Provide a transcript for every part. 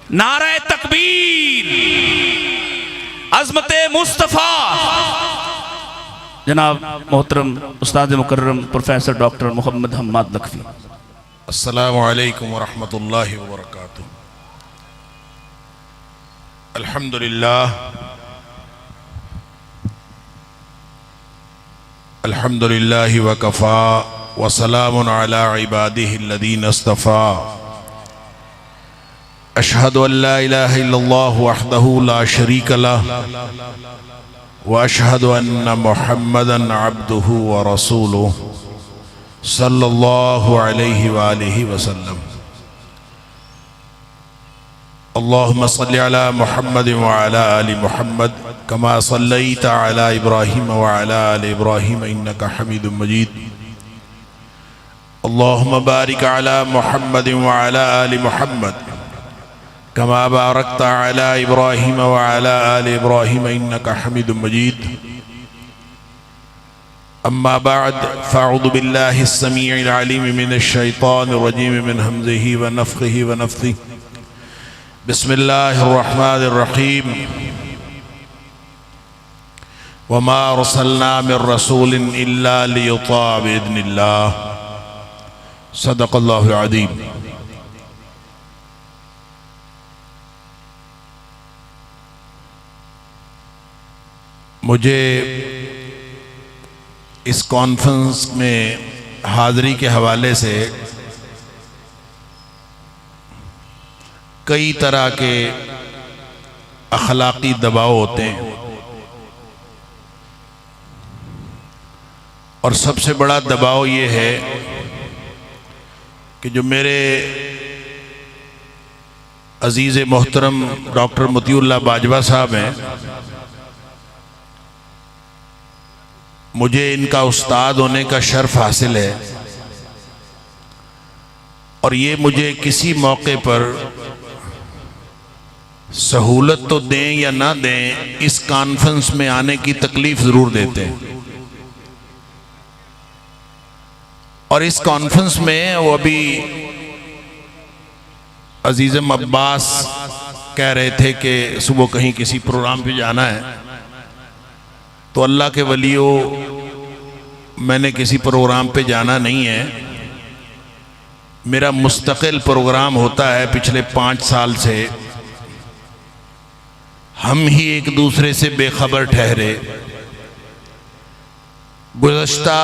नारे तकबीर, अज़मते मुस्तफ़ा। जनाब मोहतरम उस्ताद मुकर्रम प्रोफेसर डॉक्टर मोहम्मद हम्माद लखवी। अस्सलामु अलैकुम वरहमतुल्लाहि वबरकातुहू। अल्हम्दुलिल्लाह अल्हम्दुलिल्लाहि वकफ़ा व सलामुन अला इबादिहिल्लज़ीना इस्तफ़ा। अशहदु अल्ला इलाहा इल्लल्लाह वहदहु ला शरीका लह व अशहदु अन्ना मुहम्मदन अब्दुहु व रसूलुहु सल्लल्लाहु अलैहि व आलिहि वसल्लम। अल्लाहुम्मा सल्लि अला मुहम्मद व अला आलि मुहम्मद कमा सल्लैता अला इब्राहीम व अला आलि इब्राहीम इन्नका हमीदुम मजीद। अल्लाहुम्मा बारिक अला मुहम्मद व अला आलि मुहम्मद कमा बारकता अला इब्राहीम व अला आलि इब्राहीम इन्नका हमीदुम मजीद। अम्मा बाद फ़अऊज़ु बिल्लाहि स्समीइल अलीम मिनश शैतानिर रजीम मिन हम्ज़िहि व नफ़्ख़िहि व नफ़्थिहि। बिस्मिल्लाहिर रहमानिर रहीम। वमा अरसलना मिर रसूलिन इल्ला लियुताअ बिइज़्निल्लाह। सदक़ल्लाहुल अज़ीम। मुझे इस कॉन्फ्रेंस में हाज़िरी के हवाले से कई तरह के अखलाक़ी दबाव होते हैं और सबसे बड़ा दबाव ये है कि जो मेरे अज़ीज़ मोहतरम डॉक्टर मतीउल्लाह बाजवा साहब हैं, मुझे इनका उस्ताद होने का शर्फ हासिल है और ये मुझे किसी मौके पर सहूलत तो दें या ना दें, इस कॉन्फ्रेंस में आने की तकलीफ ज़रूर देते हैं। और इस कॉन्फ्रेंस में वो अभी अजीज़म अब्बास कह रहे थे कि सुबह कहीं किसी प्रोग्राम पे जाना है, तो अल्लाह के वलियों मैंने किसी प्रोग्राम पे जाना नहीं है। मेरा मुस्तकिल प्रोग्राम होता है। पिछले 5 साल से हम ही एक दूसरे से बेखबर ठहरे। गुज़श्ता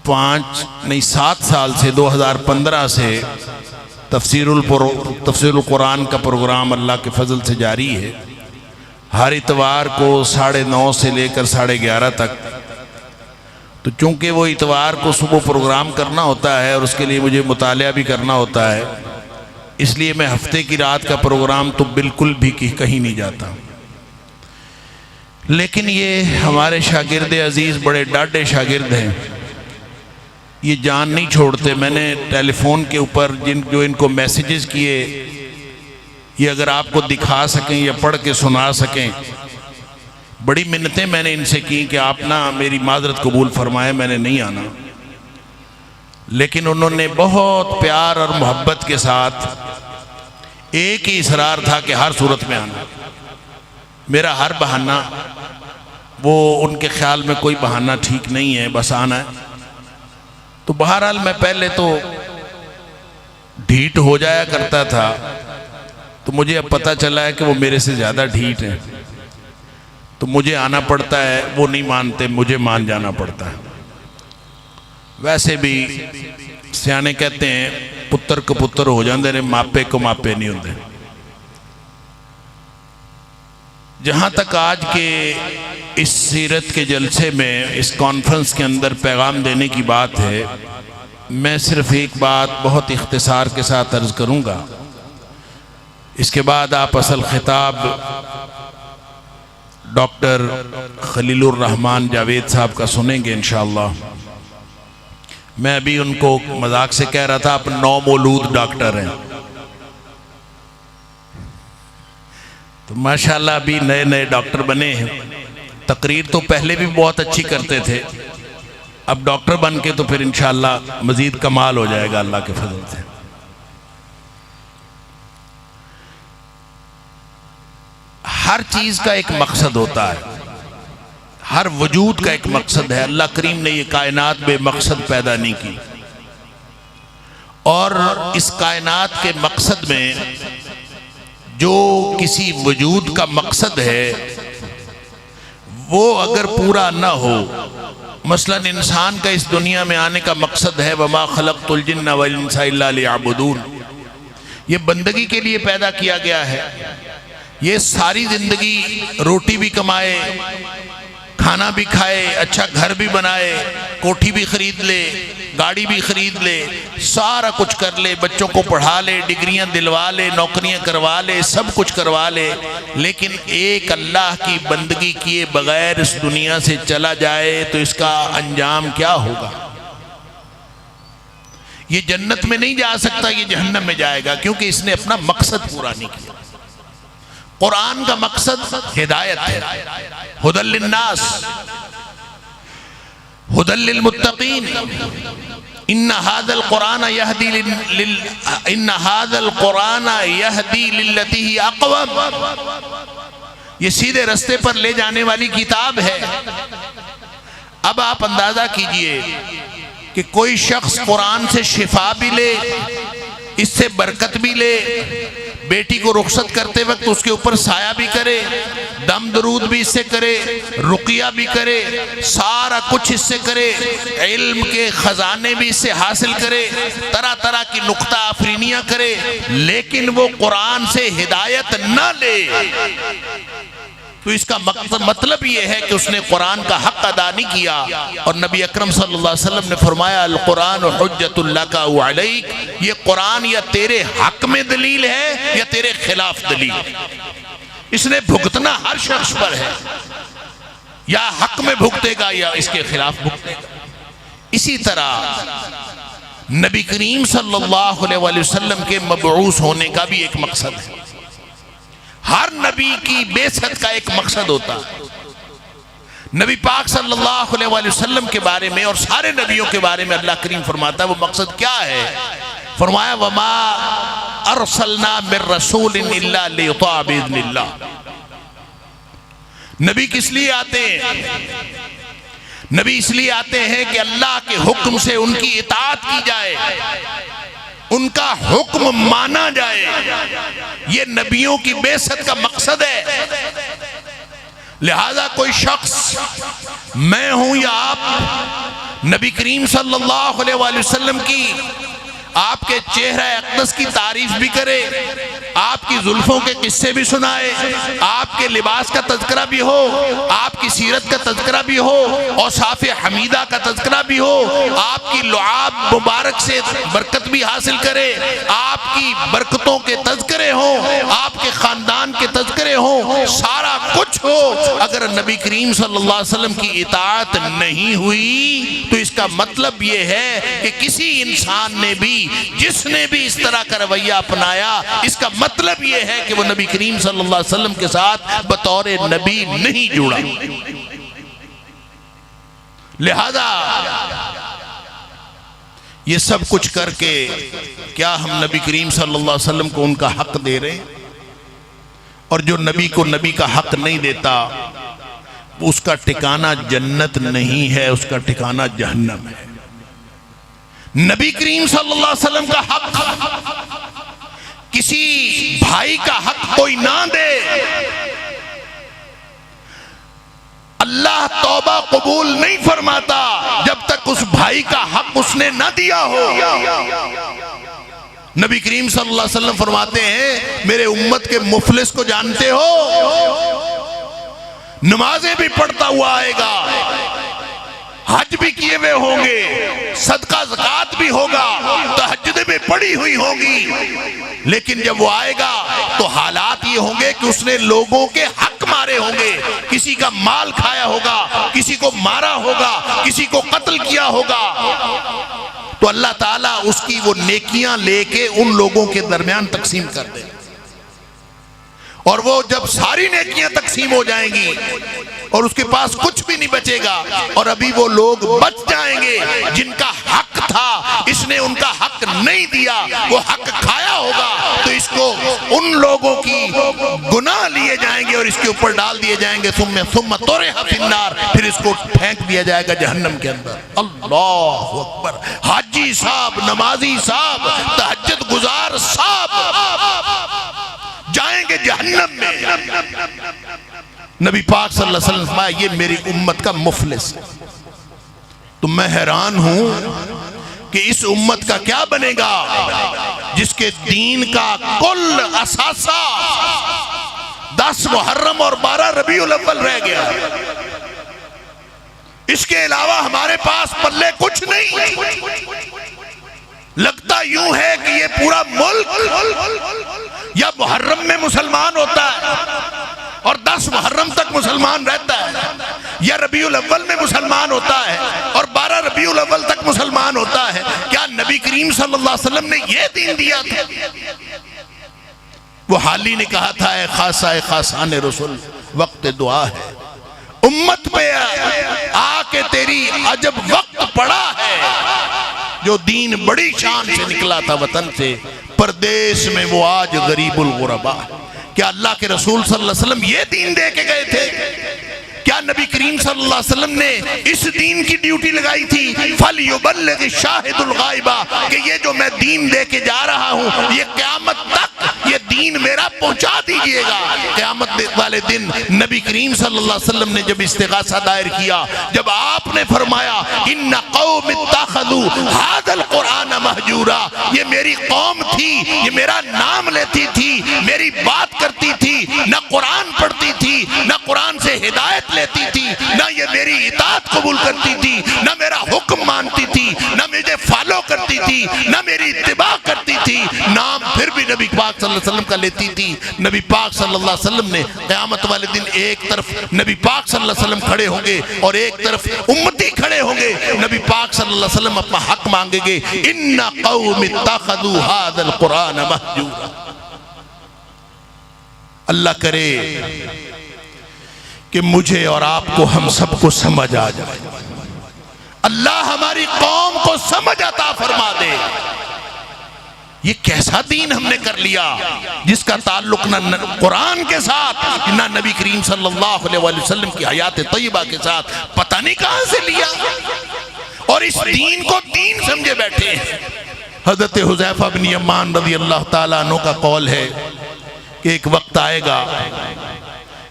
7 साल से 2015 से तफसीरुल कुरान का प्रोग्राम अल्लाह के फजल से जारी है। हर इतवार को 9:30 से लेकर 11:30 तक। तो चूँकि वो इतवार को सुबह प्रोग्राम करना होता है और उसके लिए मुझे मुतालिया भी करना होता है, इसलिए मैं हफ्ते की रात का प्रोग्राम तो बिल्कुल भी कहीं नहीं जाता। लेकिन ये हमारे शागिर्द अजीज़ बड़े डाढ़े शागिर्द हैं, ये जान नहीं छोड़ते। मैंने टेलीफोन के ऊपर जो इनको मैसेजेस किए, ये अगर आपको दिखा सकें या पढ़ के सुना सकें, बड़ी मिन्नतें मैंने इनसे की कि आप ना मेरी माजरत कबूल फरमाएं, मैंने नहीं आना। लेकिन उन्होंने बहुत प्यार और मोहब्बत के साथ एक ही इसरार था कि हर सूरत में आना। मेरा हर बहाना, वो उनके ख्याल में कोई बहाना ठीक नहीं है, बस आना है। तो बहरहाल मैं पहले तो ढीठ हो जाया करता था, तो मुझे अब पता चला है कि वो मेरे से ज़्यादा ढीठ हैं। तो मुझे आना पड़ता है, वो नहीं मानते, मुझे मान जाना पड़ता है। वैसे भी सियाने कहते हैं पुत्र को पुत्र हो जाते हैं, मापे को मापे नहीं होंगे। जहाँ तक आज के इस सीरत के जलसे में, इस कॉन्फ्रेंस के अंदर पैगाम देने की बात है, मैं सिर्फ एक बात बहुत इख्तिसार के साथ अर्ज़ करूँगा। इसके बाद आप असल खिताब डॉक्टर खलीलुर रहमान जावेद साहब का सुनेंगे इंशाअल्लाह। मैं अभी उनको मजाक से कह रहा था, आप नौमौलूद डॉक्टर हैं। तो माशाल्लाह अभी नए नए डॉक्टर बने हैं। तकरीर तो पहले भी बहुत अच्छी करते थे, अब डॉक्टर बन के तो फिर इंशाअल्लाह मज़ीद कमाल हो जाएगा अल्लाह के फजल से। हर चीज का एक मकसद होता है, हर वजूद का एक मकसद है। अल्लाह करीम ने ये कायनात बेमकसद पैदा नहीं की, और इस कायनात के मकसद में जो किसी वजूद का मकसद है वो अगर पूरा ना हो, मसलन इंसान का इस दुनिया में आने का मकसद है वमा खलक़तुल जिन्ना वल इंसा इल्ला लियअबुदून, ये बंदगी के लिए पैदा किया गया है। ये सारी जिंदगी रोटी भी कमाए, खाना भी खाए, अच्छा घर भी बनाए, कोठी भी खरीद ले, गाड़ी भी खरीद ले, सारा कुछ कर ले, बच्चों को पढ़ा ले, डिग्रियां दिलवा ले, नौकरियां करवा ले, सब कुछ करवा ले, लेकिन एक अल्लाह की बंदगी किए बगैर इस दुनिया से चला जाए तो इसका अंजाम क्या होगा? ये जन्नत में नहीं जा सकता, ये जहन्नम में जाएगा, क्योंकि इसने अपना मकसद पूरा नहीं किया। कुरान का मकसद हिदायत है, हुदल लिन्नास, हुदल लिलमुत्तकीन, इन्ना हादल कुरान यहदी लिल्लती ही अक़वम, ये सीधे रास्ते पर ले जाने वाली किताब है। अब आप अंदाजा कीजिए कि कोई शख्स कुरान से शिफा भी ले, इससे बरकत भी ले, बेटी को रुखसत करते वक्त उसके ऊपर साया भी करे, दम दरूद भी इससे करे, रुकिया भी करे, सारा कुछ इससे करे, इल्म के खजाने भी इससे हासिल करे, तरह तरह की नुक्ता आफरीनियां करे, लेकिन वो कुरान से हिदायत न ले तो इसका मतलब ये है कि उसने कुरान का हक अदा नहीं किया। और नबी अकरम सल्लल्लाहु अलैहि वसल्लम ने फरमाया अल कुरान हुज्जतुल लका व अलैक, ये कुरान या तेरे हक में दलील है या तेरे खिलाफ दलील, इसने भुगतना हर शख्स पर है, या हक में भुगतेगा या इसके खिलाफ भुगतेगा। इसी तरह नबी करीम सल्लल्लाहु अलैहि वसल्लम के मबऊस होने का भी एक मकसद है। हर नबी की बेसत का एक मकसद होता है। नबी पाक सल्लल्लाहु अलैहि वसल्लम के बारे में और सारे नबियों के बारे में अल्लाह करीम फरमाता है वो मकसद क्या है? फरमाया वमा अरसलना मिर रसूलिन इल्ला लियुता बिइज़्निल्लाह। नबी किस लिए आते हैं? नबी इसलिए आते हैं कि अल्लाह के हुक्म से उनकी इताअत की जाए, उनका हुक्म माना जाए। ये नबियों की बेसत का मकसद है। लिहाजा कोई शख्स, मैं हूं या आप, नबी करीम सल्लल्लाहु अलैहि वसल्लम की, आपके चेहरा अक़दस की तारीफ भी करे, आपकी जुल्फों के किस्से भी सुनाए, आपके लिबास का तज़किरा भी हो, आपकी सीरत का तज़किरा भी हो, और साफ़े हमीदा का तज़किरा भी हो, आपकी लुआब मुबारक से बरकत भी हासिल करे, आपकी बरकतों के तज़किरे हों, आपके ख़ानदान के तज़किरे हों, सारा कुछ हो। अगर नबी करीम सल्लल्लाहु अलैहि वसल्लम की इताअत नहीं हुई तो इसका मतलब ये है कि किसी इंसान ने भी, जिसने भी इस तरह का रवैया अपनाया, इसका मतलब यह है कि वो नबी करीम सल्लल्लाहु अलैहि वसल्लम के साथ बतौर नबी नहीं जुड़ा। लिहाजा ये सब कुछ करके क्या हम नबी करीम सल्लल्लाहु अलैहि वसल्लम को उनका हक दे रहे हैं? और जो नबी को नबी का हक नहीं देता उसका ठिकाना जन्नत नहीं है, उसका ठिकाना जहन्नम है। नबी करीम सल्लल्लाहु अलैहि वसल्लम का हक किसी भाई का हक कोई ना दे, अल्लाह तौबा कबूल नहीं फरमाता जब तक उस भाई का हक उसने ना दिया हो। नबी करीम सल्लल्लाहु अलैहि वसल्लम फरमाते हैं, मेरे उम्मत के मुफलिस को जानते हो? नमाजें भी पढ़ता हुआ आएगा, हज भी किए हुए होंगे, सदका ज़कात भी होगा, तहज्जुद भी पड़ी हुई होगी, लेकिन जब वो आएगा तो हालात ये होंगे कि उसने लोगों के हक मारे होंगे, किसी का माल खाया होगा, किसी को मारा होगा, किसी को कत्ल किया होगा। तो अल्लाह ताला उसकी वो नेकियां लेके उन लोगों के दरमियान तकसीम कर दे, और वो जब सारी नेकियां तकसीम हो जाएंगी और उसके पास कुछ भी नहीं बचेगा, और अभी वो लोग बच जाएंगे जिनका हक था, इसने उनका हक नहीं दिया, वो हक खाया होगा, तो इसको उन लोगों की गुनाह लिए जाएंगे और इसके ऊपर डाल दिए जाएंगे, सुम्मा तोरेहा फिन्नार, फिर इसको फेंक दिया जाएगा जहन्नम के अंदर। अल्लाह अकबर। हाजी साहब, नमाजी साहब, तहज्जुद गुजार साहब जाएंगे जहन्नम में। नबी पाक सल्लल्लाहु अलैहि वसल्लम फरमाया ये मेरी उम्मत का मुफलिस है। तो मैं हैरान हूं कि इस उम्मत का क्या बनेगा जिसके दीन का कुल असासा 10 मुहर्रम और 12 रबीउल अव्वल रह गया। इसके अलावा हमारे पास पल्ले कुछ नहीं। लगता यूं है कि ये पूरा मुल्क या मुहर्रम में मुसलमान होता है और 10 मुहर्रम तक मुसलमान रहता है, या रबीउल अव्वल में मुसलमान होता है और 12 रबीउल अव्वल तक मुसलमान होता है। क्या नबी करीम सल्लल्लाहु अलैहि वसल्लम ने यह दीन दिया था? वो हाली ने कहा था, ए खासा ए खासान रसूल, वक्त दुआ है, उम्मत पे आके तेरी अजब वक्त पड़ा है। जो दीन बड़ी शान से निकला था वतन से, परदेश में वो आज गरीबुल गुरबा। क्या अल्लाह के रसूल सल्लल्लाहु अलैहि वसल्लम ये दीन दे के गए थे? क्या नबी करीम सल्लल्लाहु अलैहि वसल्लम ने इस दीन की ड्यूटी लगाई थी, फल युबल्लिग शाहिदुल गाइबा, कि ये जो मैं दीन दे के जा रहा हूं ये क़यामत तक ये दीन मेरा पहुंचा दीजिएगा। क़यामत वाले दिन नबी करीम सल्लल्लाहु अलैहि वसल्लम ने जब इस्तिगासा दायर किया, जब आपने फरमाया इन्ना कौम इत्तखज़ू हाज़ल कुरान महजूरा, ये मेरी कौम थी, ये मेरा नाम लेती थी, मेरी बात करती थी, न कुरान पढ़ती थी, न कुरान से हिदायत लेती थी, न ये मेरी इताअत कबूल करती थी, न मेरा हुक्म मानती थी, न मुझे फॉलो करती थी, न मेरी इत्तिबा करती थी, नाम फिर भी नबी पाक सल्लल्लाहु अलैहि वसल्लम का लेती थी। नबी पाक सल्लल्लाहु अलैहि वसल्लम ने क़यामत वाले दिन एक तरफ नबी पाक सल्लल्लाहु अलैहि वसल्लम खड़े होंगे और एक तरफ उम्मती खड़े होंगे। नबी पाक सल्लल्लाहु अलैहि वसल्लम अपना हक मांगेंगे, इन्ना कौम इत्तखज़ू हाज़ल कुरान महजूरा। अल्लाह करे कि मुझे और आपको, हम सबको समझ आ जाए। अल्लाह हमारी कौम को समझ अता फरमा दे। ये कैसा दीन हमने कर लिया जिसका ताल्लुक न कुरान के साथ, ना नबी करीम सल्लल्लाहु अलैहि वसल्लम की हयात तय्यबा के साथ, पता नहीं कहां से लिया। और इस दीन को दीन समझे बैठे हैं। हजरत हुज़ैफा बिन यमान रज़ी अल्लाह ताला अन्हु का कौल है कि एक वक्त आएगा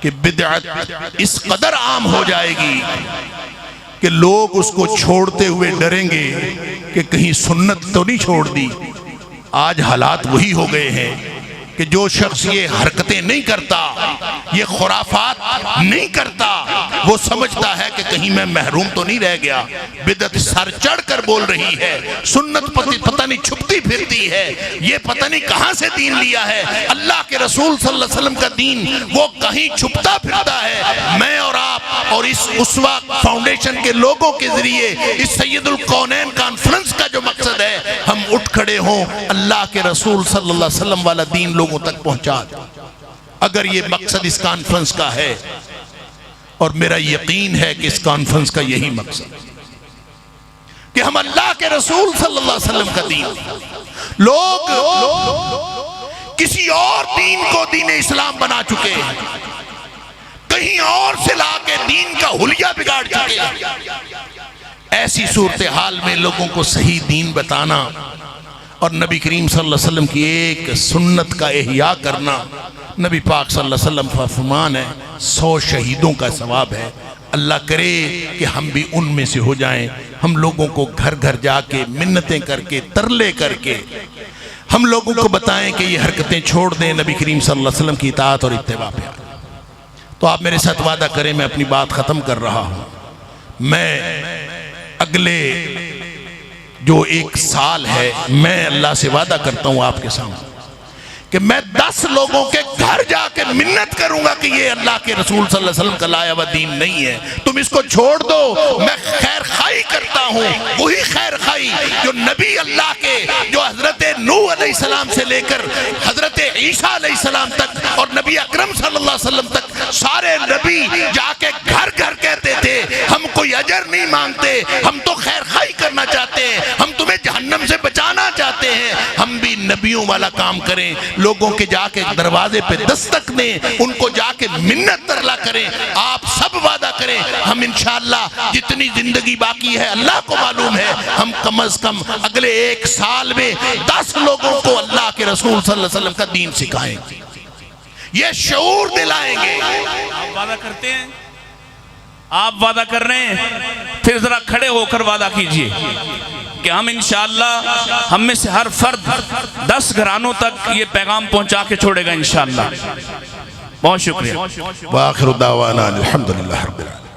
कि बिदअत इस कदर आम हो जाएगी कि लोग उसको छोड़ते हुए डरेंगे कि कहीं सुन्नत तो नहीं छोड़ दी। आज हालात वही हो गए हैं कि जो शख्स ये हरकतें नहीं करता, ये खुराफात नहीं करता, वो समझता है कि कहीं मैं महरूम तो नहीं रह गया। बिदअत सर चढ़ कर बोल रही है, सुन्नत पता नहीं छुपती फिरती है, ये पता नहीं कहां से दीन लिया है। अल्लाह के रसूल सल्लल्लाहु अलैहि वसल्लम का दीन वो कहीं छुपता फिरता है। मैं और आप और इस उसवा फाउंडेशन के लोगों के जरिए इस सैयदुल कौनैन कॉन्फ्रेंस का जो मकसद है, हम उठ खड़े हों, अल्लाह के रसूल सल्लल्लाहु अलैहि वसल्लम वाला दीन लोगों तक पहुंचा दे। अगर ये मकसद इस कॉन्फ्रेंस का है, और मेरा यकीन है कि इस कॉन्फ्रेंस का यही मकसद कि हम अल्लाह के रसूल सल्लल्लाहु अलैहि वसल्लम का दीन, लोग किसी और दीन को दीन इस्लाम बना चुके हैं, कहीं और से लाके दीन का हुलिया बिगाड़ चुके हैं। ऐसी सूरत हाल में लोगों को सही दीन बताना और नबी करीम सल्लल्लाहु अलैहि वसल्लम की एक सुन्नत का इह्या करना, नबी पाक सल्लल्लाहु अलैहि वसल्लम का फरमान है, 100 शहीदों का सवाब है। अल्लाह करे कि हम भी उनमें से हो जाएं। हम लोगों को घर घर जाके मिन्नतें करके, तरले करके हम लोगों को बताएं कि ये हरकतें छोड़ दें, नबी करीम सल्लल्लाहु अलैहि वसल्लम की इताअत और इत्तिबा पे आए। तो आप मेरे साथ वादा करें, मैं अपनी बात ख़त्म कर रहा हूँ। मैं अगले जो 1 साल है, मैं अल्लाह से वादा करता हूँ आपके सामने कि मैं 10 लोगों के घर जाके मिन्नत करूंगा कि ये अल्लाह के रसूल सल्लल्लाहु अलैहि वसल्लम का लाया हुआ दीन नहीं है, तुम इसको छोड़ दो। मैं खैर खाई करता हूँ, वही खैर खाई जो नबी अल्लाह के, जो हजरत नूह अलैहिस्सलाम से लेकर हजरत ईसा अलैहिस्सलाम तक और नबी अकरम सल्लल्लाहु अलैहि वसल्लम तक सारे नबी जाके घर घर कहते थे हम कोई अजर नहीं मांगते, हम तो खैर खाई करना चाहते हैं, हम तुम्हें जहन्नम से बचाना चाहते हैं। हम भी नबियों वाला काम करें, लोगों के जाके दरवाजे पे दस्तक दें, उनको जाके मिन्नत तरला करें। आप सब वादा करें, हम इंशाअल्लाह जितनी जिंदगी बाकी है अल्लाह को मालूम है, हम कम अज कम अगले 1 साल में 10 लोगों को अल्लाह के रसूल सल्लल्लाहु अलैहि वसल्लम का दीन सिखाएंगे, ये शऊर दिलाएंगे। आप वादा करते हैं, आप वादा कर रहे हैं, फिर जरा खड़े होकर वादा कीजिए कि हम इंशाअल्लाह हम में से हर फर्द 10 घरानों तक ये पैगाम पहुंचा के छोड़ेगा इंशाअल्लाह। बहुत शुक्रिया। व आखिर दावाना अल्हम्दुलिल्लाह रब्बिल आलमीन।